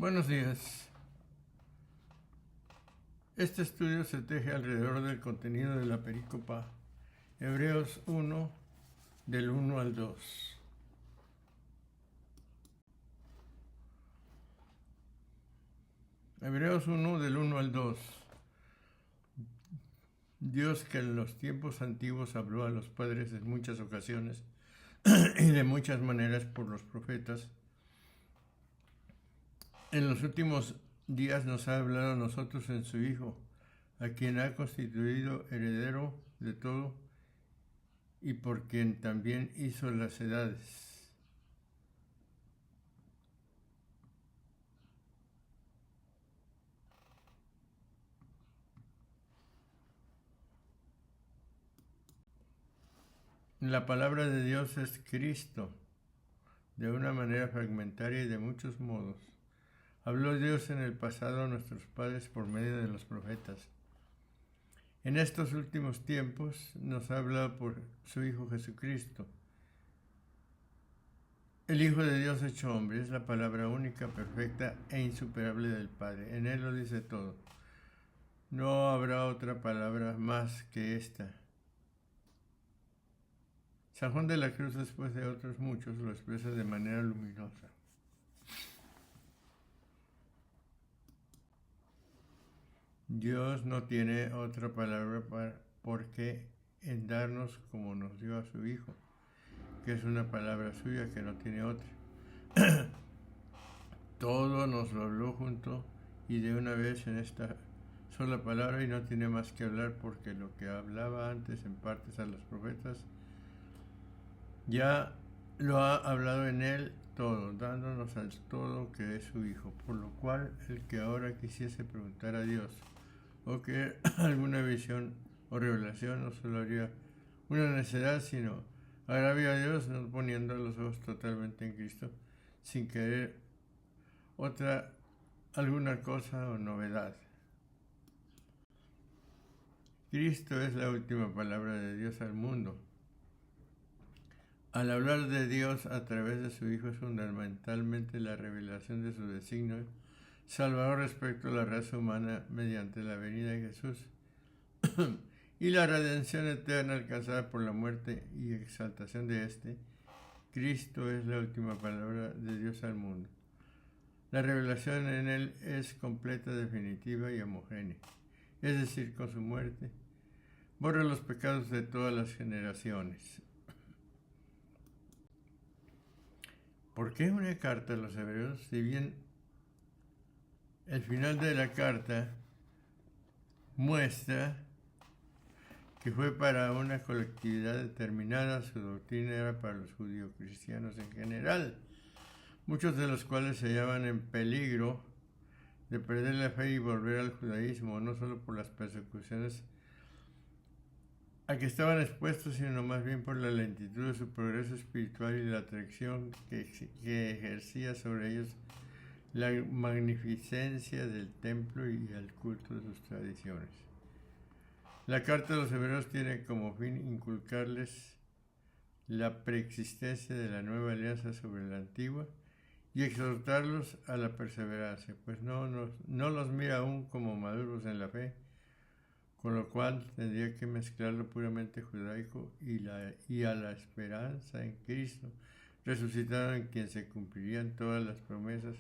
Buenos días. Este estudio se teje alrededor del contenido de la perícopa Hebreos 1, del 1 al 2. Hebreos 1, del 1 al 2. Dios, que en los tiempos antiguos habló a los padres en muchas ocasiones y de muchas maneras por los profetas, en los últimos días nos ha hablado a nosotros en su Hijo, a quien ha constituido heredero de todo y por quien también hizo las edades. La palabra de Dios es Cristo, de una manera fragmentaria y de muchos modos. Habló Dios en el pasado a nuestros padres por medio de los profetas. En estos últimos tiempos nos ha hablado por su Hijo Jesucristo. El Hijo de Dios hecho hombre es la palabra única, perfecta e insuperable del Padre. En Él lo dice todo. No habrá otra palabra más que esta. San Juan de la Cruz, después de otros muchos, lo expresa de manera luminosa. Dios no tiene otra palabra por qué en darnos como nos dio a su Hijo, que es una palabra suya que no tiene otra. Todo nos lo habló junto y de una vez en esta sola palabra, y no tiene más que hablar, porque lo que hablaba antes en partes a los profetas ya lo ha hablado en él todo, dándonos al todo que es su Hijo. Por lo cual, el que ahora quisiese preguntar a Dios o que alguna visión o revelación, no solo haría una necedad, sino agravio a Dios, no poniendo los ojos totalmente en Cristo, sin querer alguna cosa o novedad. Cristo es la última palabra de Dios al mundo. Al hablar de Dios a través de su Hijo es fundamentalmente la revelación de su designio salvador respecto a la raza humana mediante la venida de Jesús y la redención eterna alcanzada por la muerte y exaltación de éste. Cristo es la última palabra de Dios al mundo. La revelación en él es completa, definitiva y homogénea, es decir, con su muerte borra los pecados de todas las generaciones. ¿Por qué una carta a los hebreos? Si bien el final de la carta muestra que fue para una colectividad determinada, su doctrina era para los judíos cristianos en general, muchos de los cuales se hallaban en peligro de perder la fe y volver al judaísmo, no solo por las persecuciones a que estaban expuestos, sino más bien por la lentitud de su progreso espiritual y la atracción que ejercía sobre ellos la magnificencia del templo y el culto de sus tradiciones. La carta de los hebreos tiene como fin inculcarles la preexistencia de la nueva alianza sobre la antigua y exhortarlos a la perseverancia, pues no los mira aún como maduros en la fe, con lo cual tendría que mezclar lo puramente judaico y a la esperanza en Cristo resucitado, en quien se cumplirían todas las promesas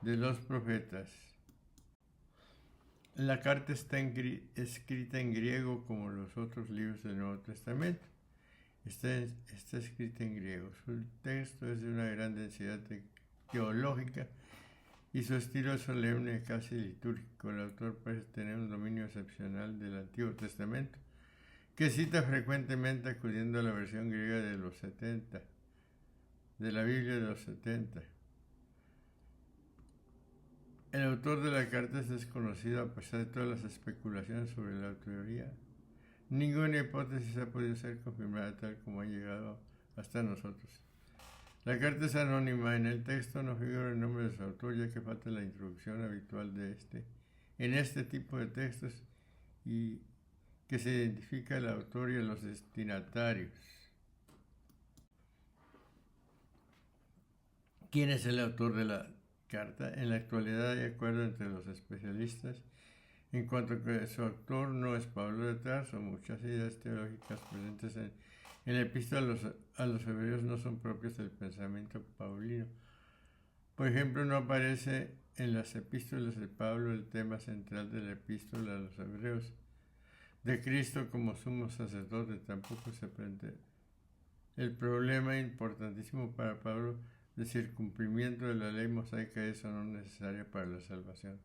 de los profetas. La carta está escrita en griego como los otros libros del Nuevo Testamento. Está escrita en griego. Su texto es de una gran densidad teológica y su estilo es solemne, casi litúrgico. El autor parece tener un dominio excepcional del Antiguo Testamento, que cita frecuentemente acudiendo a la versión griega de la Biblia de los 70. El autor de la carta es desconocido a pesar de todas las especulaciones sobre la autoría. Ninguna hipótesis ha podido ser confirmada tal como ha llegado hasta nosotros. La carta es anónima. En el texto no figura el nombre de su autor, ya que falta la introducción habitual en este tipo de textos, y que se identifica al autor y a los destinatarios. ¿Quién es el autor de la carta. En la actualidad hay acuerdo entre los especialistas en cuanto a que su autor no es Pablo de Tarso. Muchas ideas teológicas presentes en el epístola a los hebreos no son propias del pensamiento paulino. Por ejemplo, no aparece en las epístolas de Pablo el tema central de la epístola a los hebreos. De Cristo como sumo sacerdote tampoco se aprende el problema importantísimo para Pablo de si el cumplimiento de la ley mosaica es o no necesaria para la salvación.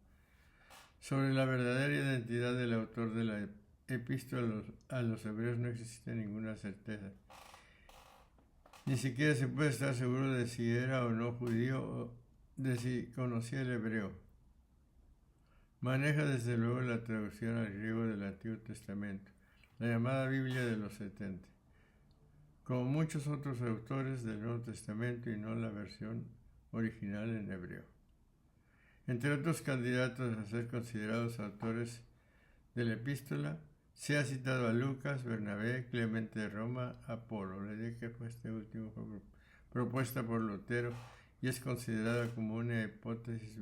Sobre la verdadera identidad del autor de la epístola a los hebreos no existe ninguna certeza. Ni siquiera se puede estar seguro de si era o no judío o de si conocía el hebreo. Maneja desde luego la traducción al griego del Antiguo Testamento, la llamada Biblia de los 70, como muchos otros autores del Nuevo Testamento y no la versión original en hebreo. Entre otros candidatos a ser considerados autores de la epístola, se ha citado a Lucas, Bernabé, Clemente de Roma, Apolo. La idea que fue este último fue propuesta por Lutero y es considerada como una hipótesis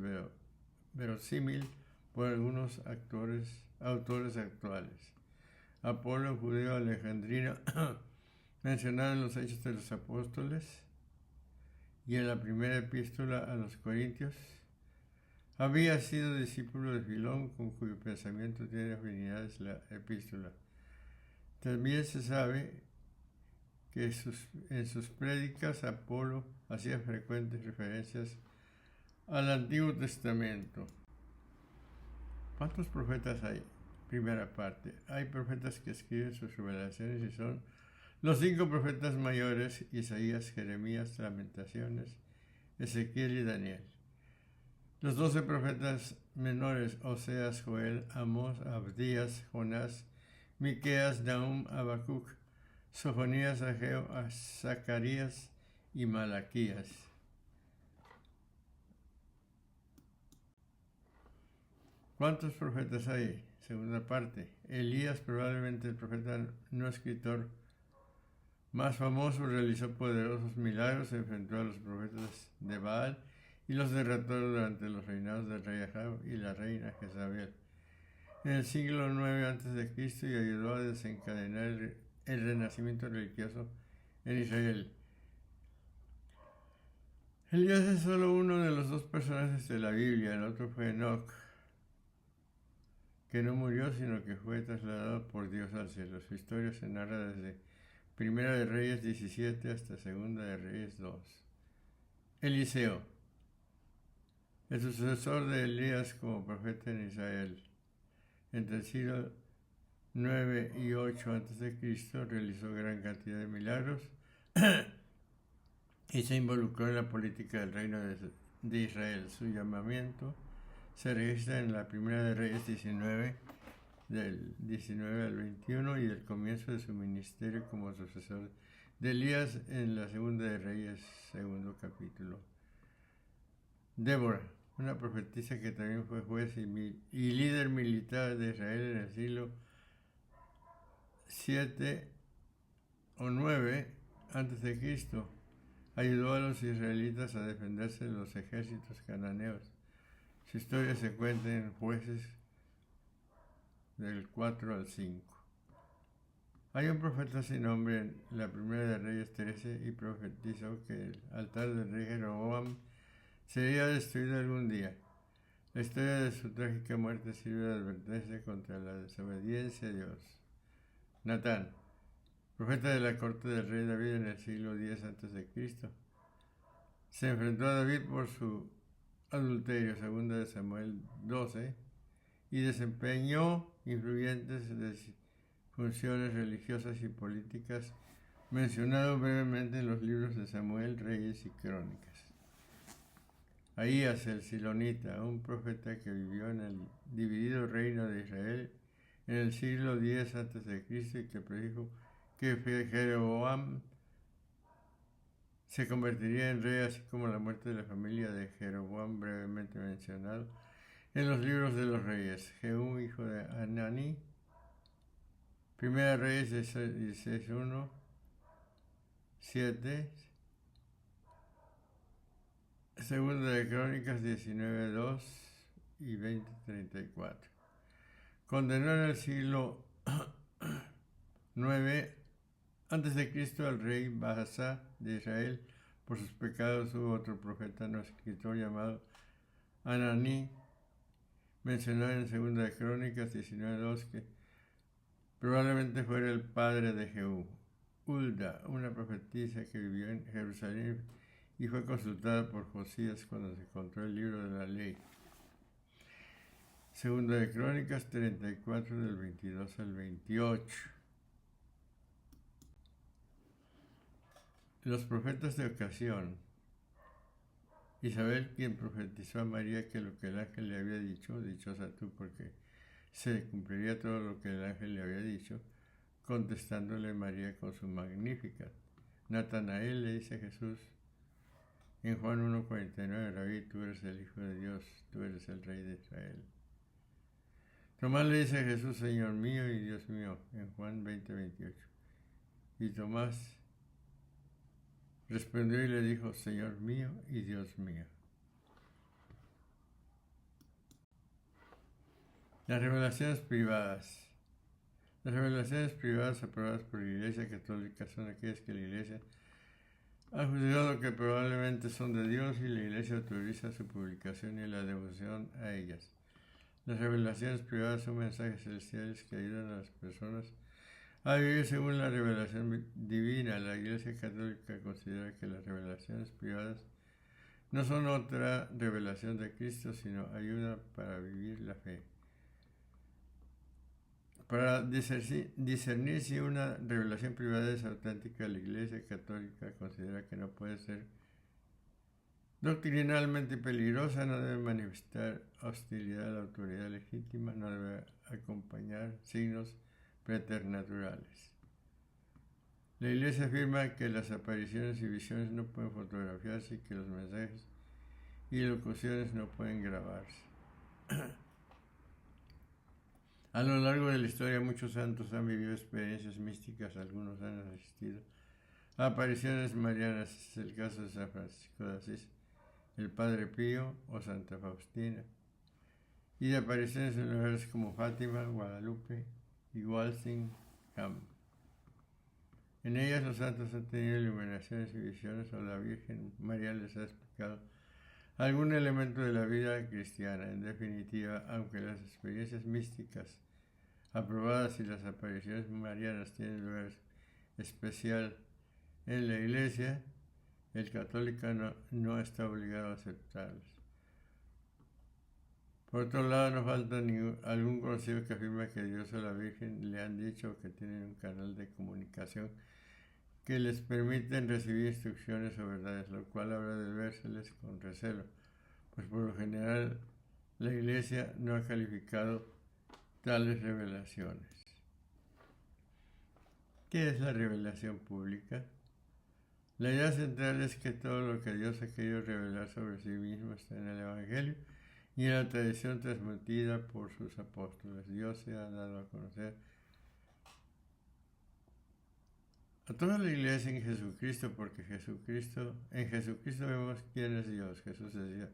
verosímil por algunos autores actuales. Apolo, judío alejandrino, mencionado en los Hechos de los Apóstoles y en la primera epístola a los Corintios, había sido discípulo de Filón, con cuyo pensamiento tiene afinidades la epístola. También se sabe que en sus prédicas Apolo hacía frecuentes referencias al Antiguo Testamento. ¿Cuántos profetas hay? Primera parte. Hay profetas que escriben sus revelaciones y son los 5 profetas mayores: Isaías, Jeremías, Lamentaciones, Ezequiel y Daniel. Los 12 profetas menores: Oseas, Joel, Amós, Abdías, Jonás, Miqueas, Nahum, Habacuc, Sofonías, Ageo, Zacarías y Malaquías. ¿Cuántos profetas hay? Segunda parte. Elías, probablemente el profeta no escritor más famoso, realizó poderosos milagros, enfrentó a los profetas de Baal y los derrotó durante los reinados del rey Ahab y la reina Jezabel en el siglo IX a.C. y ayudó a desencadenar el renacimiento religioso en Israel. Elías es solo uno de los 2 personajes de la Biblia. El otro fue Enoc, que no murió, sino que fue trasladado por Dios al cielo. Su historia se narra desde Primera de Reyes 17 hasta Segunda de Reyes 2. Eliseo, el sucesor de Elías como profeta en Israel. Entre el siglo 9 y 8 a.C. realizó gran cantidad de milagros y se involucró en la política del reino de Israel. Su llamamiento se registra en la Primera de Reyes 19, del 19 al 21, y el comienzo de su ministerio como sucesor de Elías en la Segunda de Reyes, segundo capítulo. Débora, una profetisa que también fue juez y líder militar de Israel en el siglo 7 o 9 a.C., ayudó a los israelitas a defenderse de los ejércitos cananeos. Su historia se cuenta en Jueces del 4 al 5. Hay un profeta sin nombre en la Primera de Reyes 13 y profetizó que el altar del rey Jeroboam sería destruido algún día. La historia de su trágica muerte sirve de advertencia contra la desobediencia a Dios. Natán, profeta de la corte del rey David en el siglo X a.C., se enfrentó a David por su adulterio, segunda de Samuel 12, y desempeñó influyentes funciones religiosas y políticas mencionado brevemente en los libros de Samuel, Reyes y Crónicas. Ahías el Silonita, un profeta que vivió en el dividido reino de Israel en el siglo X a.C. y que predijo que Jeroboam se convertiría en rey, así como la muerte de la familia de Jeroboam brevemente mencionado en los libros de los reyes. Jehú, hijo de Anani, Primera Reyes 16:1, 7, Segunda de Crónicas 19:2 y 20:34. Condenó en el siglo 9 antes de Cristo al rey Baasá de Israel por sus pecados. Hubo otro profeta no escritor llamado Ananí, mencionado en Segunda de Crónicas 19:2, que probablemente fuera el padre de Jehú. Hulda, una profetisa que vivió en Jerusalén y fue consultada por Josías cuando se encontró el libro de la ley. Segunda de Crónicas 34 del 22 al 28. Los profetas de ocasión. Isabel, quien profetizó a María que lo que el ángel le había dicho, dichosa tú porque se cumpliría todo lo que el ángel le había dicho, contestándole María con su Magnificat. Natanael le dice a Jesús en Juan 1:49, Rabí, tú eres el Hijo de Dios, tú eres el Rey de Israel. Tomás le dice a Jesús, Señor mío y Dios mío, en Juan 20:28. Y Tomás respondió y le dijo, Señor mío y Dios mío. Las revelaciones privadas. Las revelaciones privadas aprobadas por la Iglesia Católica son aquellas que la Iglesia ha juzgado que probablemente son de Dios y la Iglesia autoriza su publicación y la devoción a ellas. Las revelaciones privadas son mensajes celestiales que ayudan a las personas a vivir según la revelación divina. La Iglesia Católica considera que las revelaciones privadas no son otra revelación de Cristo, sino ayuda para vivir la fe. Para discernir si una revelación privada es auténtica, la Iglesia Católica considera que no puede ser doctrinalmente peligrosa, no debe manifestar hostilidad a la autoridad legítima, no debe acompañar signos preternaturales. La Iglesia afirma que las apariciones y visiones no pueden fotografiarse y que los mensajes y locuciones no pueden grabarse. A lo largo de la historia, muchos santos han vivido experiencias místicas, algunos han asistido a apariciones marianas. Es el caso de San Francisco de Asís, el Padre Pío o Santa Faustina, y de apariciones en lugares como Fátima, Guadalupe y Walsingham. En ellas los santos han tenido iluminaciones y visiones, o la Virgen María les ha explicado algún elemento de la vida cristiana. En definitiva, aunque las experiencias místicas aprobadas y las apariciones marianas tienen lugar especial en la Iglesia, el católico no está obligado a aceptarlas. Por otro lado, no falta algún conocido que afirma que Dios o la Virgen le han dicho que tienen un canal de comunicación que les permiten recibir instrucciones o verdades, lo cual habrá de vérseles con recelo, pues por lo general la Iglesia no ha calificado tales revelaciones. ¿Qué es la revelación pública? La idea central es que todo lo que Dios ha querido revelar sobre sí mismo está en el Evangelio y en la tradición transmitida por sus apóstoles. Dios se ha dado a conocer a toda la Iglesia en Jesucristo, porque en Jesucristo vemos quién es Dios. Jesús decía,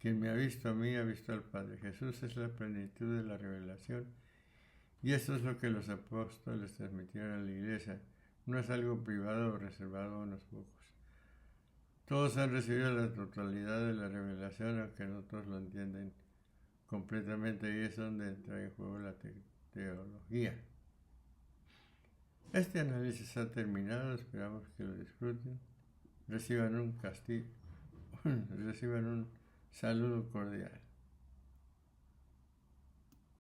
quien me ha visto a mí, ha visto al Padre. Jesús es la plenitud de la revelación, y esto es lo que los apóstoles transmitieron a la Iglesia. No es algo privado o reservado a unos pocos. Todos han recibido la totalidad de la revelación, aunque no todos lo entienden completamente, y es donde entra en juego la teología. Este análisis ha terminado, esperamos que lo disfruten, reciban un saludo cordial.